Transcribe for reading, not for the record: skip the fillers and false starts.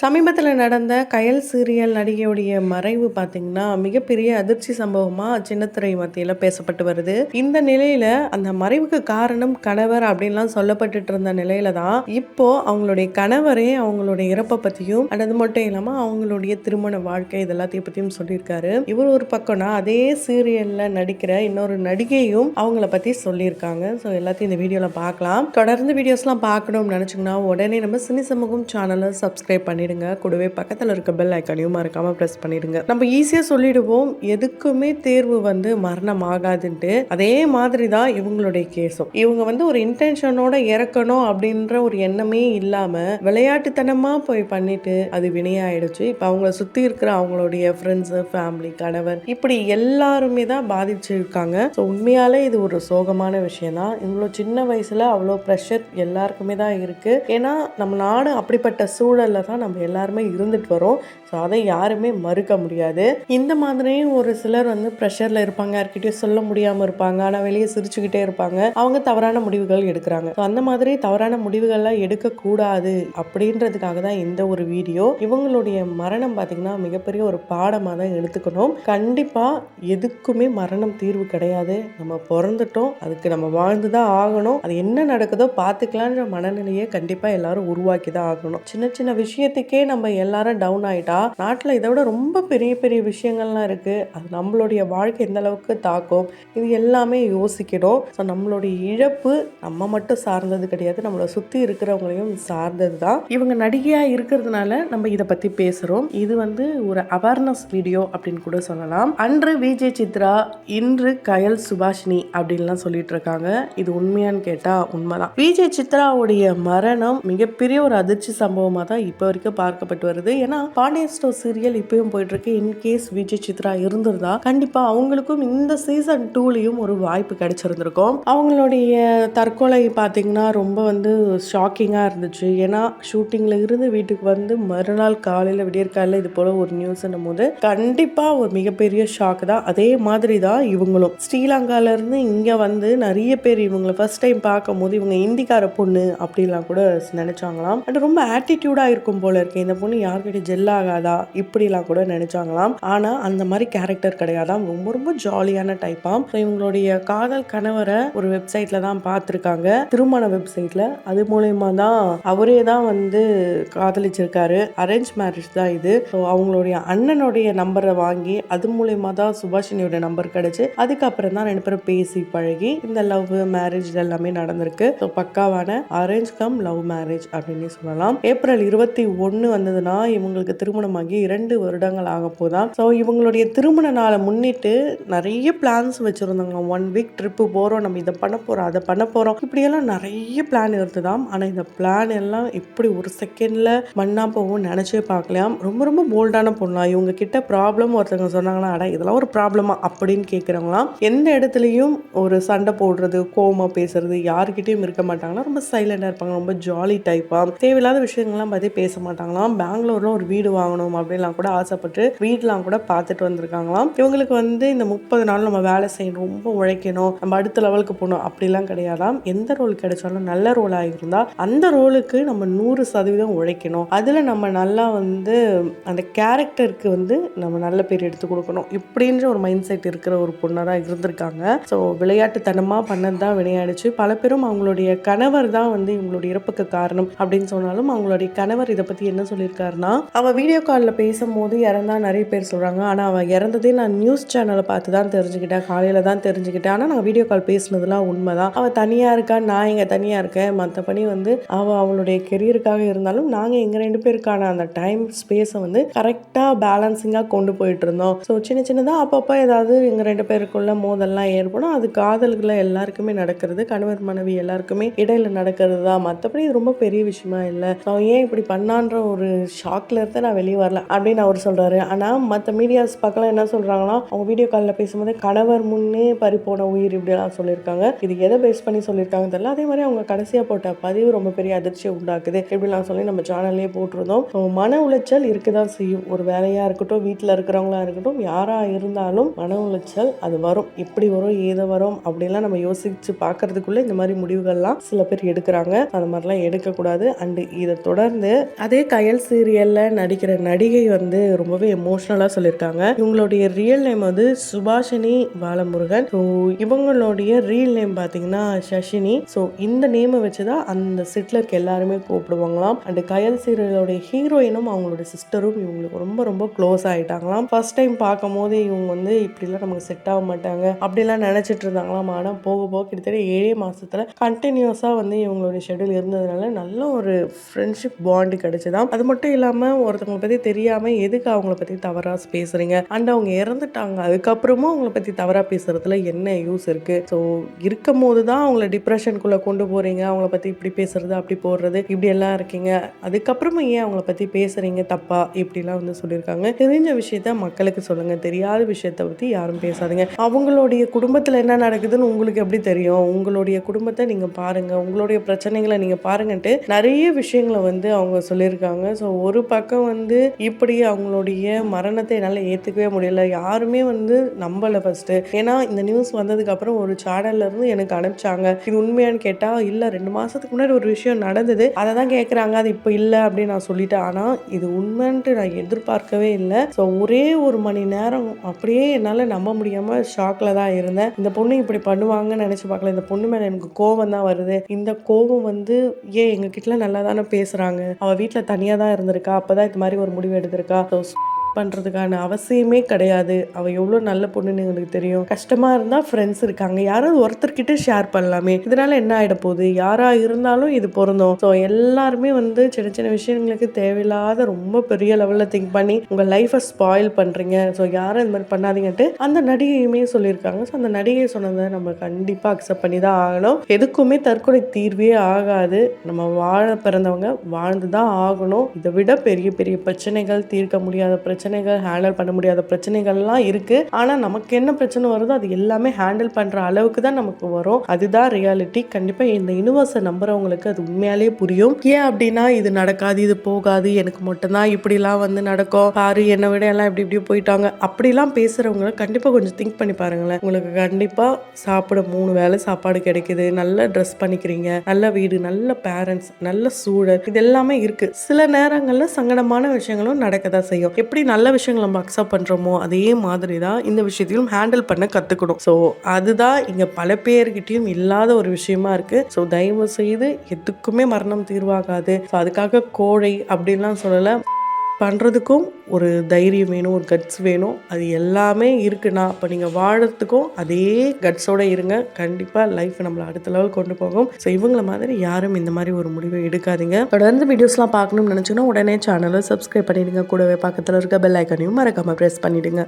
சமீபத்தில் நடந்த கயல் சீரியல் நடிகையுடைய மறைவு பார்த்தீங்கன்னா மிகப்பெரிய அதிர்ச்சி சம்பவமா சின்னத்திரை மத்தியில் பேசப்பட்டு வருது. இந்த நிலையில அந்த மறைவுக்கு காரணம் கணவர் அப்படின்லாம் சொல்லப்பட்டுட்டு இருந்த நிலையில தான் இப்போ அவங்களுடைய கணவரே அவங்களுடைய இறப்பை பத்தியும் அது மட்டும் இல்லாம அவங்களுடைய திருமண வாழ்க்கை இதெல்லாத்தையும் பத்தியும் சொல்லியிருக்காரு. இவர் ஒரு பக்கம்னா அதே சீரியல்ல நடிக்கிற இன்னொரு நடிகையும் அவங்கள பத்தி சொல்லியிருக்காங்க. ஸோ எல்லாத்தையும் இந்த வீடியோல பார்க்கலாம். தொடர்ந்து வீடியோஸ்லாம் பார்க்கணும்னு நினைச்சீங்கன்னா உடனே நம்ம சினி சமூகம் சேனலை சப்ஸ்கிரைப் பண்ணிடுங்க. கூடவே பக்கத்தில் இருக்க பெல் ஐக்கானையும் மறக்காம பிரஸ் பண்ணிடுங்க. நம்ம ஈஸியா சொல்லிடுவோம் எதுக்குமே தேர்வு மரணம் ஆகாதுன்ட்டு. அதே மாதிரி தான் இவங்களுடைய கேஸும். இவங்க ஒரு இன்டென்ஷனோட இறக்கணும் அப்படின்ற ஒரு எண்ணமே இல்லாம விளையாட்டுத்தனமா போய் பண்ணிட்டு அது வினையாயிடுச்சு. இப்போ அவங்கள சுத்தி இருக்கிற அவங்களுடைய ஃப்ரெண்ட்ஸ், ஃபேமிலி, கணவர் இப்படி எல்லாருமே தான் பாதிச்சிருக்காங்க. ஸோ உண்மையாலே இது ஒரு சோகமான விஷயம் தான். இவ்வளோ சின்ன வயசுல அவ்வளோ ப்ரெஷர் எல்லாருக்குமே தான் இருக்கு. ஏன்னா நம்ம நாடு அப்படிப்பட்ட சூழல்ல தான் நம்ம எல்லாருமே இருந்துட்டு வரோம். ஸோ அதை யாருமே மறுக்க முடியாது. இந்த மாதிரியும் ஒரு சிலர் ப்ரெஷரில் இருப்பாங்க, யார்கிட்டயும் சொல்ல முடியாமல் இருப்பாங்க, ஆனால் வெளியே சிரிச்சுக்கிட்டே இருப்பாங்க. அவங்க தவறான முடிவுகள் எடுக்கிறாங்க. ஸோ அந்த மாதிரி தவறான முடிவுகள்லாம் எடுக்கக்கூடாது அப்படின்றதுக்காக தான் இந்த ஒரு வீடியோ. இவங்களுடைய மரணம் பார்த்தீங்கன்னா மிகப்பெரிய ஒரு பாடமாக தான் எடுத்துக்கணும். கண்டிப்பாக எதுக்குமே மரணம் தீர்வு கிடையாது. நம்ம பிறந்துட்டோம், அதுக்கு நம்ம வாழ்ந்து தான் ஆகணும். அது என்ன நடக்குதோ பார்த்துக்கலான்ற மனநிலையை கண்டிப்பாக எல்லாரும் உருவாக்கி தான் ஆகணும். சின்ன சின்ன விஷயத்துக்கே நம்ம எல்லாரும் டவுன் ஆயிட்டா நாட்டில் இதை விட ரொம்ப பெரிய பெரிய விஷயங்கள்லாம் இருக்கு. அது நம்மளுடைய வாழ்க்கை எந்த அளவுக்கு தாக்கும், இது எல்லாமே யோசிக்கணும். ஸோ நம்மளுடைய இழப்பு நம்ம மட்டும் சார்ந்தது கிடையாது, நம்மளை சுற்றி இருக்கிறவங்களையும் சார்ந்தது தான். இவங்க நடிகையா இருக்கிறதுனால நம்ம இதை பத்தி பேசுறோம். இது ஒரு அவேர்னஸ் வீடியோ அப்படின்னு கூட சொல்லலாம். அன்று விஜய் சித்ரா, இன்று கயல் சுபாஷினி அப்படின்லாம் சொல்லிட்டு இருக்காங்க. இது உண்மையான்னு கேட்டா உண்மைதான். விஜய் சித்ராவுடைய மரணம் மிகப்பெரிய ஒரு அதிர்ச்சி சம்பவமா தான் இப்போ வரைக்கும் பார்க்கப்பட்டு வருது. ஏன்னா பாண்டியன் ஸ்டோர் சீரியல் இப்பயும் போயிட்டு இருக்கு. இன்கேஸ் விஜய் சித்ரா இருந்திருந்தா கண்டிப்பா அவங்களுக்கும் இந்த சீசன் 2லயும் ஒரு வாய்ப்பு கிடைச்சிருந்திருக்கும். அவங்களுடைய தற்கொலை பார்த்தீங்கன்னா ரொம்ப ஷாக்கிங்கா இருந்துச்சு. ஏன்னா ஷூட்டிங்ல இருந்து வீட்டுக்கு மறுநாள் காலையில விடியற்காலையில இது போல ஒரு நியூஸ்ன்னும் போது கண்டிப்பா ஒரு மிகப்பெரிய ஷாக் தான். அதே மாதிரி தான் இவங்களும் ஸ்ரீலங்கால இருந்து இங்க நிறைய பேர் இவங்களை ஃபர்ஸ்ட் டைம் பார்க்கும் போது இவங்க இந்திக்கார பொண்ணு அப்படிலாம் கூட நினைச்சாங்களாம். அது ரொம்ப ஆட்டிடியூடா இருக்கும் போல இருக்கு, இந்த பொண்ணு யார்கிட்ட ஜெல் ஆகாதா இப்படிலாம் கூட நினைச்சாங்களாம். ஆனா அந்த மாதிரி கேரக்டர் கிடையாதாம். ரொம்ப ரொம்ப ஜாலியான டைப்பாம். இவங்களுடைய காதல் கணவரை ஒரு வெப்சைட்ல தான் பார்த்துருக்காங்க, திருமண வெப்சைட்ல. அது மூலயமா தான் அவரே தான் காதலிச்சிருக்காரு. அரேஞ்ச் மேரேஜ் தான் இது. அவங்களுடைய அண்ணனுடைய நம்பரை வாங்கி அது மூலயமா தான் சுபாஷினியோட நம்பர் கிடைச்சு அதுக்கப்புறம் தான் ரெண்டு பேரும் பேசி பழகி இந்த லவ் மேரேஜ் எல்லாமே நடந்திருக்கு. பக்காவான அரேஞ்ச் கம் லவ் மேரேஜ் அப்படின்னு சொல்லலாம். ஏப்ரல் 21 வந்ததுன்னா இவங்களுக்கு திருமணமாகி 2 வருடங்கள் ஆக போதான். ஸோ இவங்களுடைய திருமண நாளை முன்னிட்டு நிறைய பிளான்ஸ் வச்சிருந்தாங்க. 1 வீக் ட்ரிப்பு போறோம், நம்ம இதை பண்ண போறோம், அதை பண்ண போறோம், இப்படியெல்லாம் நிறைய பிளான் இருந்துதான். ஆனா இந்த பிளான் எல்லாம் இப்படி ஒரு செகண்ட்ல மண்ணா போகும் நினைச்சே பார்க்கலாம். ரொம்ப ரொம்ப போல்டான பொண்ணா. இவங்க கிட்ட ப்ராப்ளம் ஒருத்தவங்க சொன்னாங்களா, அட இதெல்லாம் ஒரு ப்ராப்ளமா அப்படின்னு கேட்குறாங்களாம். எந்த இடத்துலையும் ஒரு சண்டை போடுறது, கோவமா பேசுறது யாருக்கிட்டையும் இருக்க மாட்டாங்களா. ரொம்ப சைலண்டா இருப்பாங்க, ரொம்ப ஜாலி டைப்பா. தேவையில்லாத விஷயங்கள்லாம் பத்தி பேச மாட்டாங்களாம். பெங்களூர்ல ஒரு வீடு வாங்கணும் அப்படின்லாம் கூட ஆசைப்பட்டு வீடெலாம் கூட பார்த்துட்டு வந்திருக்காங்களாம். இவங்களுக்கு இந்த 30 நாள் நம்ம வேலை செய்யணும், ரொம்ப உழைக்கணும், நம்ம அடுத்த லெவலுக்கு போகணும் அப்படிலாம் கிடையாதாம். எந்த ரோல் கிடைச்சாலும் நல்ல ரோலாக இருந்தால் அந்த ரோலுக்கு நம்ம 100% உழைக்கணும். அதில் நம்ம நல்லா அந்த கேரக்டருக்கு நம்ம நல்ல பேர் எடுத்து கொடுக்கணும் இப்படின்ற ஒரு மைண்ட் செட் இருக்கிற ஒரு பொண்ணாக தான் இருந்திருக்காங்க. ஸோ விளையாட்டுத்தனமாக பண்ணது தான் விளையாடிச்சு. பல பேரும் அவங்களுடைய கணவர் தான் இவங்களுடைய இறப்புக்கு காரணம் அப்படின்னு சொன்னாலும் அவங்களுடைய கணவர் இதை பற்றி என்ன சொல்லியிருக்காருன்னா, அவள் வீடியோ காலில் பேசும்போது இறந்தா நிறைய பேர் சொல்கிறாங்க, ஆனால் அவள் இறந்ததே நான் நியூஸ் சேனலை பார்த்து தான் தெரிஞ்சுக்கிட்டேன், காலையில் தான் தெரிஞ்சுக்கிட்டேன். ஆனால் நான் வீடியோ கால் பேசினதுலாம் உண்மை தான். அவள் தனியாக இருக்கா, நான் இங்கே தனியாக இருக்கேன். மற்றபடி அவளுடைய கெரியருக்காக இருந்தாலும் நாங்கள் எங்கள் 2 பேருக்கான அந்த டைம் ஸ்பேஸை கரெக்டாக பேலன்சிங்காக கொண்டு போயிட்டு இருந்தோம். ஸோ சின்ன சின்னதாக அப்பப்போ ஏதாவது எங்கள் 2 பேருக்குள்ள மோதல்லாம் ஏற்படும். அது காதல்களை எல்லாருக்குமே நடக்கிறது, கணவர் மனைவி எல்லாருக்குமே இடையில நடக்கிறது தான். மற்றபடி இது ரொம்ப பெரிய விஷயமா இல்லை. ஏன் இப்படி பண்ணான்ற ஒரு ஷாக்ல இருந்து நான் வெளியே வரல அப்படின்னு அவர் சொல்றாரு. ஆனா மற்ற மீடியாஸ் பக்கம் என்ன சொல்றாங்கன்னா, அவங்க வீடியோ காலில் பேசும்போது கணவர் முன்னே பறிப்போன உயிர் இப்படிலாம் சொல்லியிருக்காங்க. இது எதை பேஸ் பண்ணி சொல்லியிருக்காங்க தெரியல. அதே மாதிரி அவங்க கடைசியா போட்ட பதிவு ரொம்ப பெரிய அதிர்ச்சியை உண்டாக்குது இப்படிலாம் சொல்லி நம்ம சேனல்லே போட்டிருந்தோம். மன உளைச்சல் இருக்குதான் செய்யும். ஒரு வேலையா இருக்கட்டும், வீட்டில் இருக்கிறவங்களா இருக்கட்டும், யாரா இருந்தாலும் மன உளைச்சல் அது வரும். எப்படி வரும், ஏதோ வரும் அப்படின்லாம் நம்ம யோசிச்சு பார்க்கறதுக்குள்ள இந்த மாதிரி முடிவுகள்லாம் சில பேர் எடுக்கிறாங்க. அந்த மாதிரிலாம் எடுக்கக்கூடாது. அண்ட் இதை தொடர்ந்து அதே கயல் சீரியல்ல நடிக்கிற நடிகை வந்து ரொம்பவே எமோஷனலா சொல்லியிருக்காங்க. இவங்களுடைய ரியல் நேம் வந்து சுபாஷினி பாலமுருகன். ஸோ இவங்களுடைய ரியல் நேம் பார்த்தீங்கன்னா சஷினி. ஸோ இந்த நேமை வச்சுதான் அந்த செட்ல இருக்க எல்லாருமே கூப்பிடுவாங்களாம். அண்ட் கயல் சீரியலோடைய ஹீரோயினும் அவங்களோட சிஸ்டரும் இவங்களுக்கு ரொம்ப ரொம்ப க்ளோஸ் ஆயிட்டாங்களாம். ஃபர்ஸ்ட் டைம் பார்க்கும் போது இவங்க வந்து இப்படிலாம் நமக்கு செட் ஆக மாட்டாங்க அப்படிலாம் நினைச்சிட்டு இருந்தாங்களாம். ஆனால் போக போக கிட்டத்தட்ட 7 மாசத்துல கண்டினியூஸா வந்து இவங்களுடைய ஷெட்யூல் இருந்ததுனால நல்ல ஒரு ஃப்ரெண்ட்ஷிப் பாண்ட் கிடைச்சதாம். அது மட்டும் இல்லாம ஒருத்தவங்களை பத்தி தெரியாம எதுக்கு அவங்கள பத்தி தவறா பேசுறீங்க, அண்ட் அவங்க இறந்துட்டாங்க அதுக்கப்புறமும் அவங்கள பத்தி தவறா பேசுறதுல என்ன யூஸ் இருக்கு? ஸோ இருக்கும் போது தான் அவங்கள டிப்ரெஷனுக்குள்ள கொண்டு போறீங்க, அவங்கள பத்தி இப்படி பேசுறது அப்படி போடுறது இப்படி எல்லாம் இருக்கீங்க, அதுக்கப்புறமா ஏன் அவங்கள பத்தி பேசுறீங்க தப்பா இப்படிலாம் வந்து சொல்லியிருக்காங்க. தெரிஞ்ச விஷயத்த மக்களுக்கு சொல்லுங்க, தெரியாத விஷயத்த பத்தி யாரும் பேசாதீங்க. அவங்களுடைய குடும்பத்துல என்ன நடக்குதுன்னு உங்களுக்கு எப்படி தெரியும்? உங்களுடைய குடும்பத்தை நீங்க பாருங்க, உங்களுடைய பிரச்சனைகளை நீங்க பாருங்கன்ட்டு நிறைய விஷயங்களை வந்து அவங்க சொல்லியிருக்காங்க. ஸோ ஒரு பக்கம் வந்து இப்படி அவங்களுடைய மரணத்தை என்னால் ஏற்றுக்கவே முடியல, யாருமே வந்து நம்பலை ஃபர்ஸ்ட். ஏன்னா இந்த நியூஸ் வந்ததுக்கு அப்புறம் ஒரு சேனல்ல இருந்து எனக்கு அனுப்பிச்சாங்க. இது உண்மையான்னு கேட்டா இல்ல 2 மாசத்துக்கு முன்னாடி ஒரு விஷயம் நடந்தது, அதை தான் கேட்குறாங்க, அது இப்போ இல்லை அப்படின்னு நான் சொல்லிட்டேன். ஆனால் இது உண்மைன்ட்டு நான் எதிர்பார்க்கவே இல்லை. ஸோ ஒரே ஒரு மணி நேரம் அப்படியே என்னால் நம்ப முடியாமல் ஷாக்கில் தான் இருந்தேன். இந்த பொண்ணு இப்படி பண்ணுவாங்கன்னு நினச்சி பார்க்கல. இந்த பொண்ணு மேலே எனக்கு கோவம் தான் வருது. இந்த கோவம் வந்து ஏன் எங்ககிட்ட நல்லா தானே பேசுகிறாங்க, அவள் வீட்டில் தனியாக தான் இருந்திருக்கா, அப்போ தான் இது மாதிரி ஒரு முடிவு எடுத்திருக்கா. ஸோ பண்ணுறதுக்கான அவசியமே கிடையாது. அவள் எவ்வளோ நல்ல பொண்ணுன்னு எங்களுக்கு தெரியும். கஷ்டமாக இருந்தால் ஃப்ரெண்ட்ஸ் இருக்காங்க, யாராவது ஒருத்தர்கிட்ட ஷேர் பண்ணலாமே, இதனால என்ன ஆகிட போகுது? யாராக இருந்தாலும் இது பொருந்தும். ஸோ எல்லாருமே வந்து சின்ன சின்ன விஷயங்களுக்கு தேவையில்லாத ரொம்ப பெரிய லெவலில் திங்க் பண்ணி உங்கள் லைஃப்பை ஸ்பாயில் பண்ணுறீங்க. ஸோ யாரும் இது மாதிரி பண்ணாதீங்கன்ட்டு அந்த நடிகையுமே சொல்லியிருக்காங்க. ஸோ அந்த நடிகை சொன்னதை நம்ம கண்டிப்பாக அக்செப்ட் பண்ணி தான் ஆகணும். எதுக்குமே தற்கொலை தீர்வே ஆகாது. நம்ம வாழ பிறந்தவங்க வாழ்ந்து தான் ஆகணும். இதை விட பெரிய பெரிய பிரச்சனைகள், தீர்க்க முடியாத பிரச்சனைகள், ஹேண்டில் பண்ண முடியாத பிரச்சனைகள்லாம் இருக்கு. ஆனா நமக்கு என்ன பிரச்சனை வருதோ அது எல்லாமே ஹேண்டில் பண்ற அளவுக்கு தான் நமக்கு வரும். அதுதான் ரியாலிட்டி. கண்டிப்பா இந்த யூனிவர்ஸை நம்புறவங்களுக்கு அது உண்மையாலேயே புரியும். ஏன் அப்படின்னா இது நடக்காது, இது போகாது, எனக்கு மட்டும்தான் இப்படிலாம் வந்து நடக்கும், பாரு என்னை விட எல்லாம் இப்படி இப்படி போயிட்டாங்க அப்படிலாம் பேசுறவங்க கண்டிப்பா கொஞ்சம் திங்க் பண்ணி பாருங்களேன். உங்களுக்கு கண்டிப்பா சாப்பிட 3 வேளை சாப்பாடு கிடைக்குது, நல்ல ட்ரெஸ் பண்ணிக்கிறீங்க, நல்ல வீடு, நல்ல பேரண்ட்ஸ், நல்ல சூழல், இது எல்லாமே இருக்கு. சில நேரங்கள்ல சங்கடமான விஷயங்களும் நடக்கதான் செய்யும். எப்படி நல்ல விஷயங்கள் நம்ம அக்செப்ட் பண்றோமோ அதே மாதிரி தான் இந்த விஷயத்தையும் ஹேண்டில் பண்ண கத்துக்கணும். ஸோ அதுதான் இங்க பல பேர்கிட்டயும் இல்லாத ஒரு விஷயமா இருக்கு. ஸோ தயவு செய்து எதுக்குமே மரணம் தீர்வாகாது. ஸோ அதுக்காக கோழை அப்படின்லாம் சொல்லலை. பண்ணுறதுக்கும் ஒரு தைரியம் வேணும், ஒரு கட்ஸ் வேணும். அது எல்லாமே இருக்குன்னா அப்போ நீங்கள் வாழறதுக்கும் அதே கட்ஸோடு இருங்க. கண்டிப்பாக லைஃப் நம்மளை அடுத்த லெவல் கொண்டு போகும். ஸோ இவங்கள மாதிரி யாரும் இந்த மாதிரி ஒரு முடிவை எடுக்காதீங்க. தொடர்ந்து வீடியோஸ்லாம் பார்க்கணும்னு நினச்சிங்கன்னா உடனே சேனலை சப்ஸ்கிரைப் பண்ணிடுங்க. கூடவே பக்கத்தில் இருக்க பெல் ஐக்கானையும் மறக்காமல் ப்ரெஸ் பண்ணிவிடுங்க.